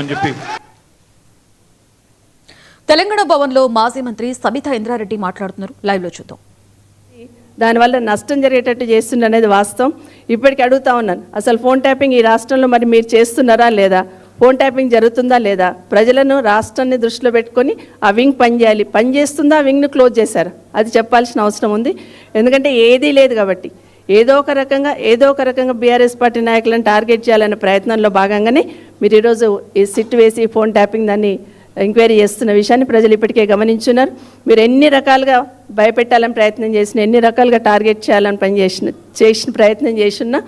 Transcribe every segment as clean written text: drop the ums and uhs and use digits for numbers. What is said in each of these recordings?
అని చెప్పి తెలంగాణ భవన్లో మాజీ మంత్రి సబితా ఇంద్రారెడ్డి మాట్లాడుతున్నారు. లైవ్ లో చూద్దాం. దానివల్ల నష్టం జరిగేటట్టు చేస్తుండ అనేది వాస్తవం. ఇప్పటికీ అడుగుతా ఉన్నాను, అసలు ఫోన్ ట్యాపింగ్ ఈ రాష్ట్రంలో మరి మీరు చేస్తున్నారా లేదా, ఫోన్ ట్యాపింగ్ జరుగుతుందా లేదా, ప్రజలను రాష్ట్రాన్ని దృష్టిలో పెట్టుకొని ఆ వింగ్ పనిచేయాలి, పని చేస్తుందా, ఆ వింగ్ను క్లోజ్ చేశారు, అది చెప్పాల్సిన అవసరం ఉంది. ఎందుకంటే ఏదీ లేదు కాబట్టి ఏదో ఒక రకంగా బీఆర్ఎస్ పార్టీ నాయకులను టార్గెట్ చేయాలనే ప్రయత్నంలో భాగంగానే మీరు ఈరోజు ఈ సిట్ వేసి ఫోన్ ట్యాపింగ్ దాన్ని ఎంక్వైరీ చేస్తున్న విషయాన్ని ప్రజలు ఇప్పటికే గమనించున్నారు. మీరు ఎన్ని రకాలుగా భయపెట్టాలని ప్రయత్నం చేసిన, ఎన్ని రకాలుగా టార్గెట్ చేయాలని చేసిన ప్రయత్నం చేసిన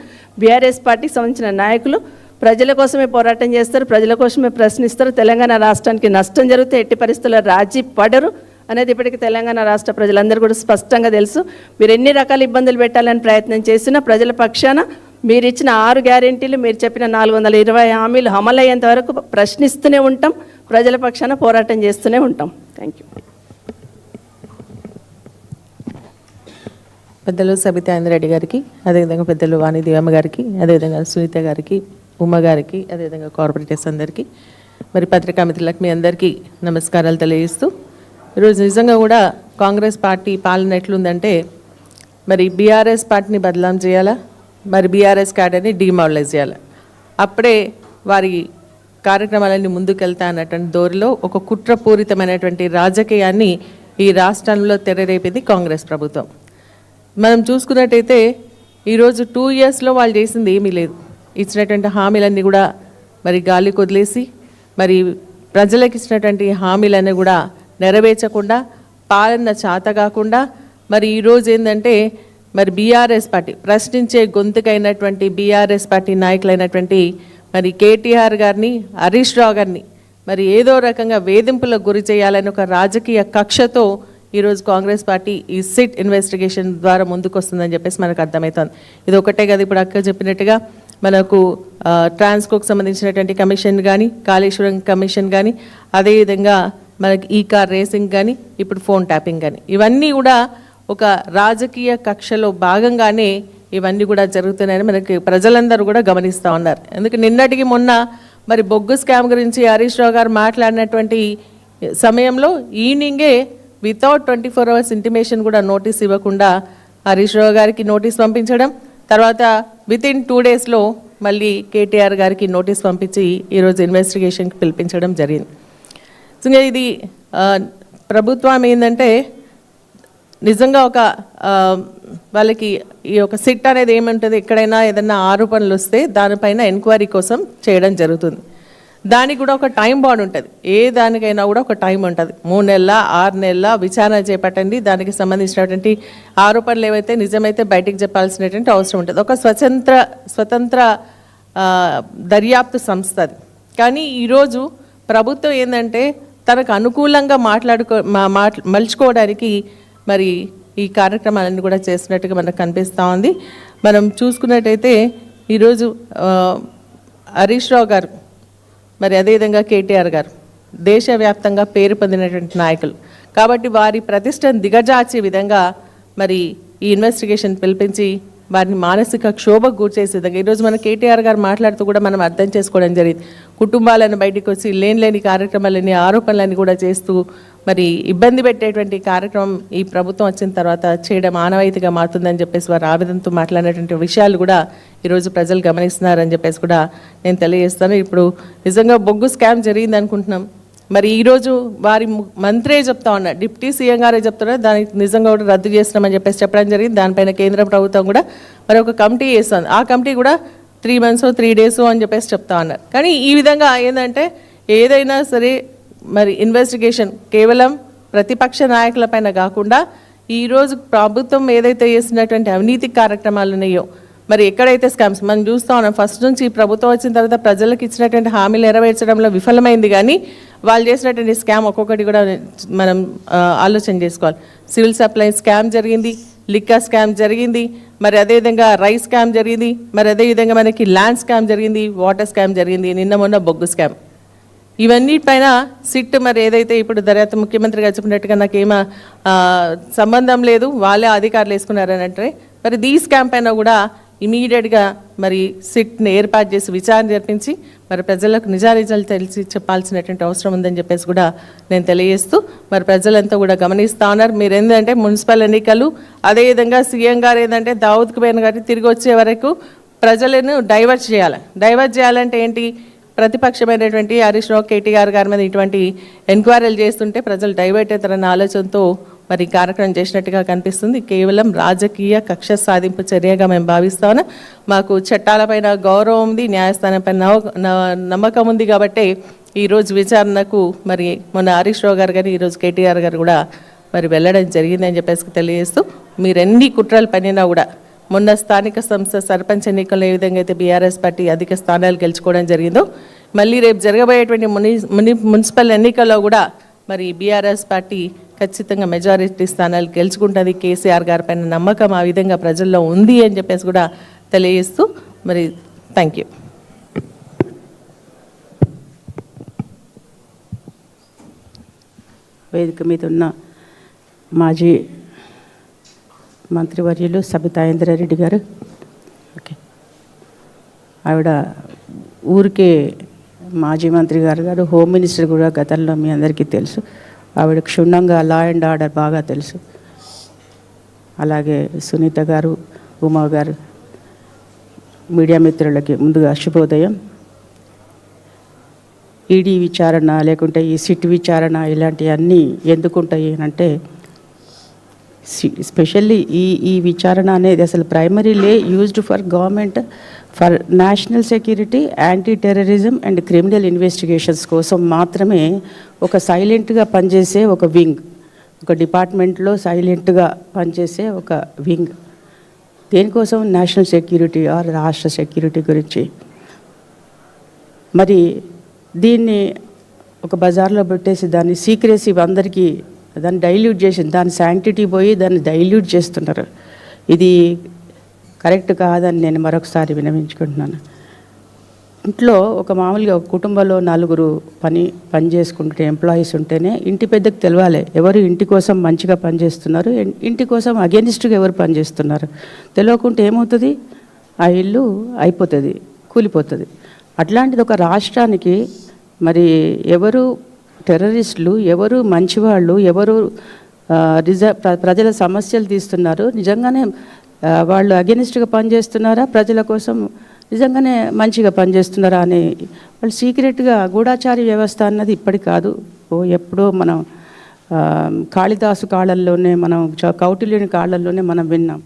బీఆర్ఎస్ పార్టీకి సంబంధించిన నాయకులు ప్రజల కోసమే పోరాటం చేస్తారు, ప్రజల కోసమే ప్రశ్నిస్తారు. తెలంగాణ రాష్ట్రానికి నష్టం జరిగితే ఎట్టి పరిస్థితుల్లో రాజీ పడరు అనేది ఇప్పటికీ తెలంగాణ రాష్ట్ర ప్రజలందరూ కూడా స్పష్టంగా తెలుసు. మీరు ఎన్ని రకాల ఇబ్బందులు పెట్టాలని ప్రయత్నం చేసినా ప్రజల పక్షాన మీరు ఇచ్చిన 6 గ్యారెంటీలు, మీరు చెప్పిన 420 హామీలు అమలయ్యేంత వరకు ప్రశ్నిస్తూనే ఉంటాం, ప్రజల పక్షాన పోరాటం చేస్తూనే ఉంటాం. Thank you. పెద్దలు సబితా ఇంద్రారెడ్డి గారికి, అదేవిధంగా పెద్దలు వాణి దేవమ్మ గారికి, అదేవిధంగా సునీత గారికి, ఉమ్మ గారికి, అదేవిధంగా కార్పొరేటర్స్ అందరికీ, మరి పత్రికా మిత్రులకు మీ అందరికీ నమస్కారాలు తెలియజేస్తూ, ఈరోజు నిజంగా కూడా కాంగ్రెస్ పార్టీ పాలన ఎట్లుందంటే, మరి బీఆర్ఎస్ పార్టీని బదలాం చేయాలా, మరి బీఆర్ఎస్ క్యాడర్ని డిమారలైజ్ చేయాలి, అప్పుడే వారి కార్యక్రమాలన్నీ ముందుకెళ్తా అన్నటువంటి దోరిలో ఒక కుట్రపూరితమైనటువంటి రాజకీయాన్ని ఈ రాష్ట్రంలో తెరరేపింది కాంగ్రెస్ ప్రభుత్వం. మనం చూసుకున్నట్టయితే ఈరోజు 2 ఇయర్స్లో వాళ్ళు చేసింది ఏమీ లేదు. ఇచ్చినటువంటి హామీలన్నీ కూడా మరి గాలికి వదిలేసి, మరి ప్రజలకు ఇచ్చినటువంటి హామీలన్నీ కూడా నెరవేర్చకుండా, పాలన చేత కాకుండా, మరి ఈరోజు ఏంటంటే మరి బీఆర్ఎస్ పార్టీ ప్రశ్నించే గొంతుకైనటువంటి బీఆర్ఎస్ పార్టీ నాయకులైనటువంటి మరి కేటీఆర్ గారిని, హరీష్ రావు గారిని మరి ఏదో రకంగా వేధింపులకు గురి చేయాలని ఒక రాజకీయ కక్షతో ఈరోజు కాంగ్రెస్ పార్టీ ఈ సిట్ ఇన్వెస్టిగేషన్ ద్వారా ముందుకు వస్తుందని చెప్పేసి మనకు అర్థమవుతుంది. ఇది ఒకటే కదా, ఇప్పుడు అక్క చెప్పినట్టుగా మనకు ట్రాన్స్కోకు సంబంధించినటువంటి కమిషన్ కానీ, కాళేశ్వరం కమిషన్ కానీ, అదేవిధంగా మనకి ఈ కార్ రేసింగ్ కానీ, ఇప్పుడు ఫోన్ ట్యాపింగ్ కానీ, ఇవన్నీ కూడా ఒక రాజకీయ కక్షలో భాగంగానే ఇవన్నీ కూడా జరుగుతున్నాయని మనకి ప్రజలందరూ కూడా గమనిస్తూ ఉన్నారు. ఎందుకు నిన్నటికి మొన్న మరి బొగ్గు స్కామ్ గురించి హరీష్ రావు గారు మాట్లాడినటువంటి సమయంలో ఈవినింగే వితౌట్ 24 hours ఇంటిమేషన్ కూడా నోటీస్ ఇవ్వకుండా హరీష్ రావు గారికి నోటీస్ పంపించడం, తర్వాత వితిన్ 2 daysలో మళ్ళీ కేటీఆర్ గారికి నోటీస్ పంపించి ఈరోజు ఇన్వెస్టిగేషన్కి పిలిపించడం జరిగింది. సో ఇది ప్రభుత్వం ఏంటంటే నిజంగా ఒక వాళ్ళకి ఈ యొక్క సిట్ అనేది ఏమంటుంది, ఎక్కడైనా ఏదైనా ఆరోపణలు వస్తే దానిపైన ఎంక్వైరీ కోసం చేయడం జరుగుతుంది. దానికి కూడా ఒక టైం బాండ్ ఉంటుంది, ఏ దానికైనా కూడా ఒక టైం ఉంటుంది. 3 నెలల 6 నెలల విచారణ చేపట్టండి, దానికి సంబంధించినటువంటి ఆరోపణలు ఏవైతే నిజమైతే బయటికి చెప్పాల్సినటువంటి అవసరం ఉంటుంది. ఒక స్వతంత్ర దర్యాప్తు సంస్థ అది. కానీ ఈరోజు ప్రభుత్వం ఏంటంటే తనకు అనుకూలంగా మలుచుకోవడానికి మరి ఈ కార్యక్రమాలన్నీ కూడా చేసినట్టుగా మనకు కనిపిస్తూ ఉంది. మనం చూసుకున్నట్టయితే ఈరోజు హరీష్ రావు గారు, మరి అదేవిధంగా కేటీఆర్ గారు దేశవ్యాప్తంగా పేరు పొందినటువంటి నాయకులు కాబట్టి వారి ప్రతిష్టను దిగజార్చే విధంగా మరి ఈ ఇన్వెస్టిగేషన్ పిలిపించి వారిని మానసిక క్షోభకు గురిచేసే విధంగా ఈరోజు మన కేటీఆర్ గారు మాట్లాడుతూ కూడా మనం అర్థం చేసుకోవడం జరిగింది. కుటుంబాలను బయటకు వచ్చి లేని కార్యక్రమాలని, ఆరోపణలని కూడా చేస్తూ మరి ఇబ్బంది పెట్టేటువంటి కార్యక్రమం ఈ ప్రభుత్వం వచ్చిన తర్వాత చేయడం ఆనవాయితీగా మారుతుందని చెప్పేసి వారు ఆవేదనతో మాట్లాడినటువంటి విషయాలు కూడా ఈరోజు ప్రజలు గమనిస్తున్నారని చెప్పేసి కూడా నేను తెలియజేస్తాను. ఇప్పుడు నిజంగా బొగ్గు స్కామ్ జరిగింది అనుకుంటున్నాం. మరి ఈరోజు వారి మంత్రే చెప్తా ఉన్నారు, డిప్యూటీ సీఎం గారే చెప్తున్నారు దానికి నిజంగా కూడా రద్దు చేస్తున్నామని చెప్పేసి చెప్పడం జరిగింది. దానిపైన కేంద్ర ప్రభుత్వం కూడా మరి ఒక కమిటీ వేస్తుంది. ఆ కమిటీ కూడా 3 months 3 days అని చెప్పేసి చెప్తా ఉన్నారు. కానీ ఈ విధంగా ఏంటంటే ఏదైనా సరే మరి ఇన్వెస్టిగేషన్ కేవలం ప్రతిపక్ష నాయకులపైన కాకుండా ఈరోజు ప్రభుత్వం ఏదైతే చేసినటువంటి అవినీతి కార్యక్రమాలు ఉన్నాయో, మరి ఎక్కడైతే స్కామ్స్ మనం చూస్తూ ఉన్నాం, ఫస్ట్ నుంచి ఈ ప్రభుత్వం వచ్చిన తర్వాత ప్రజలకు ఇచ్చినటువంటి హామీలు నెరవేర్చడంలో విఫలమైంది. కానీ వాళ్ళు చేసినటువంటి స్కామ్ ఒక్కొక్కటి కూడా మనం ఆలోచన చేసుకోవాలి. సివిల్ సప్లై స్కామ్ జరిగింది, లిక్కర్ స్కామ్ జరిగింది, మరి అదేవిధంగా రైస్ స్కామ్ జరిగింది, మరి అదేవిధంగా మనకి ల్యాండ్ స్కామ్ జరిగింది, వాటర్ స్కామ్ జరిగింది, నిన్న మొన్న బొగ్గు స్కామ్. ఇవన్నిటిపైన సిట్ మరి ఏదైతే ఇప్పుడు దర్యాప్తు ముఖ్యమంత్రి గారు చెప్పినట్టుగా నాకేమో సంబంధం లేదు, వాళ్ళే అధికారులు వేసుకున్నారని అంటే మరి ఈ స్కామ్ పైన కూడా ఇమీడియట్గా మరి సిట్ని ఏర్పాటు చేసి విచారణ జరిపించి మరి ప్రజలకు నిజానిజాలు తెలిసి చెప్పాల్సినటువంటి అవసరం ఉందని చెప్పేసి కూడా నేను తెలియజేస్తూ మరి ప్రజలంతా కూడా గమనిస్తూ ఉన్నారు. మీరు ఏంటంటే మున్సిపల్ ఎన్నికలు అదేవిధంగా సీఎం గారు ఏంటంటే దావూద్కు పోయిన గారి తిరిగి వచ్చే వరకు ప్రజలను డైవర్ట్ చేయాలంటే ఏంటి, ప్రతిపక్షమైనటువంటి హరీష్ రావు కేటీఆర్ గారి మీద ఇటువంటి ఎంక్వైరీలు చేస్తుంటే ప్రజలు డైవర్ట్ అవుతారన్న ఆలోచనతో మరి కార్యక్రమం చేసినట్టుగా కనిపిస్తుంది. కేవలం రాజకీయ కక్ష సాధింపు చర్యగా మేము భావిస్తాము. మాకు చట్టాలపైన గౌరవం ఉంది, న్యాయస్థానంపై నమ్మకం ఉంది కాబట్టి ఈరోజు విచారణకు మరి మొన్న హరీష్ రావు గారు కానీ ఈరోజు కేటీఆర్ గారు కూడా మరి వెళ్ళడం జరిగిందని చెప్పేసి తెలియజేస్తూ మీరు ఎన్ని కుట్రలు పనినా కూడా మొన్న స్థానిక సంస్థ సర్పంచ్ ఎన్నికల్లో ఏ విధంగా అయితే బీఆర్ఎస్ పార్టీ అధిక స్థానాలు గెలుచుకోవడం జరిగిందో మళ్ళీ రేపు జరగబోయేటువంటి మున్సిపల్ ఎన్నికల్లో కూడా మరి బీఆర్ఎస్ పార్టీ ఖచ్చితంగా మెజారిటీ స్థానాలు గెలుచుకుంటుంది. కేసీఆర్ గారి పైన నమ్మకం ఆ విధంగా ప్రజల్లో ఉంది అని చెప్పేసి కూడా తెలియజేస్తూ మరి థ్యాంక్ యూ. వేదిక మీద ఉన్న మాజీ మంత్రివర్యులు సబితా ఇంద్రారెడ్డి గారు, ఓకే, ఆవిడ ఊరికే మాజీ మంత్రి గారు హోమ్ మినిస్టర్ కూడా గతంలో మీ అందరికీ తెలుసు. ఆవిడ క్షుణ్ణంగా లా అండ్ ఆర్డర్ బాగా తెలుసు. అలాగే సునీత గారు, ఉమా గారు, మీడియా మిత్రులకి ముందుగా శుభోదయం. ఈడీ విచారణ లేకుంటే ఈ సిట్ విచారణ ఇలాంటివన్నీ ఎందుకుంటాయి అంటే స్పెషల్లీ ఈ విచారణ అనేది అసలు primarily used for government for national security, anti terrorism and criminal investigations కోసం మాత్రమే ఒక సైలెంట్గా పనిచేసే ఒక వింగ్, ఒక డిపార్ట్మెంట్లో సైలెంట్గా పనిచేసే ఒక వింగ్. దేనికోసం? నేషనల్ సెక్యూరిటీ ఆర్ రాష్ట్ర సెక్యూరిటీ గురించి. మరి దీన్ని ఒక బజార్లో పెట్టేసి దాన్ని సీక్రెసీ అందరికీ దాన్ని డైల్యూట్ చేసి దాని శాంక్టిటీ పోయి దాన్ని డైల్యూట్ చేస్తున్నారు. ఇది కరెక్ట్ కాదని నేను మరొకసారి విన్నవించుకుంటున్నాను. ఇంట్లో ఒక మామూలుగా ఒక కుటుంబంలో 4 పని చేసుకుంటే ఎంప్లాయీస్ ఉంటేనే ఇంటి పెద్దకు తెలవాలి ఎవరు ఇంటి కోసం మంచిగా పనిచేస్తున్నారు, ఇంటి కోసం అగెనిస్ట్గా ఎవరు పనిచేస్తున్నారు. తెలియకుంటే ఏమవుతుంది, ఆ ఇల్లు అయిపోతుంది, కూలిపోతుంది. అట్లాంటిది ఒక రాష్ట్రానికి మరి ఎవరు టెర్రరిస్టులు, ఎవరు మంచివాళ్ళు, ఎవరు ప్రజల సమస్యలు తీస్తున్నారు, నిజంగానే వాళ్ళు అగెనిస్ట్గా పనిచేస్తున్నారా, ప్రజల కోసం నిజంగానే మంచిగా పనిచేస్తున్నారా అని వాళ్ళు సీక్రెట్గా గూఢాచారి వ్యవస్థ అన్నది ఇప్పటి కాదు, ఎప్పుడో మనం కాళిదాసు కాళ్ళల్లోనే, మనం కౌటిల్యుని కాళ్ళల్లోనే మనం విన్నాం.